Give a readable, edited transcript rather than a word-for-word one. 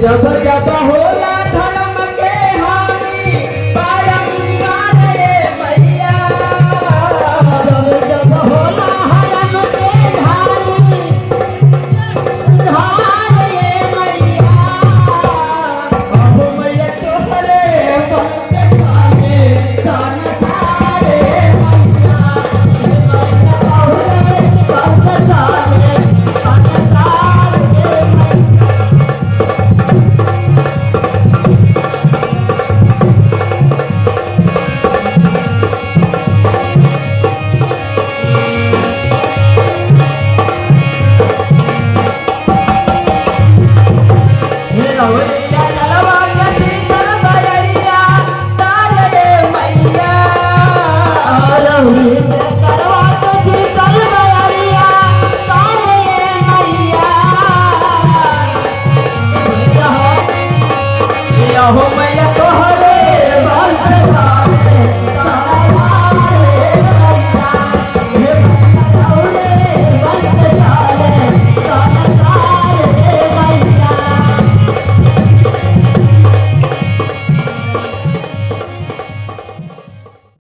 जब जब होला धर्म के हानि बारंबार रे मैया, जब जब होला हरम के धानी धार रे मैया, अब मैया तोहरे बल पे खाने जान सारे मैया, मैया तोहरे बल पे खाने जान सारे मैया। हो मैया तोहरे बल पे खाने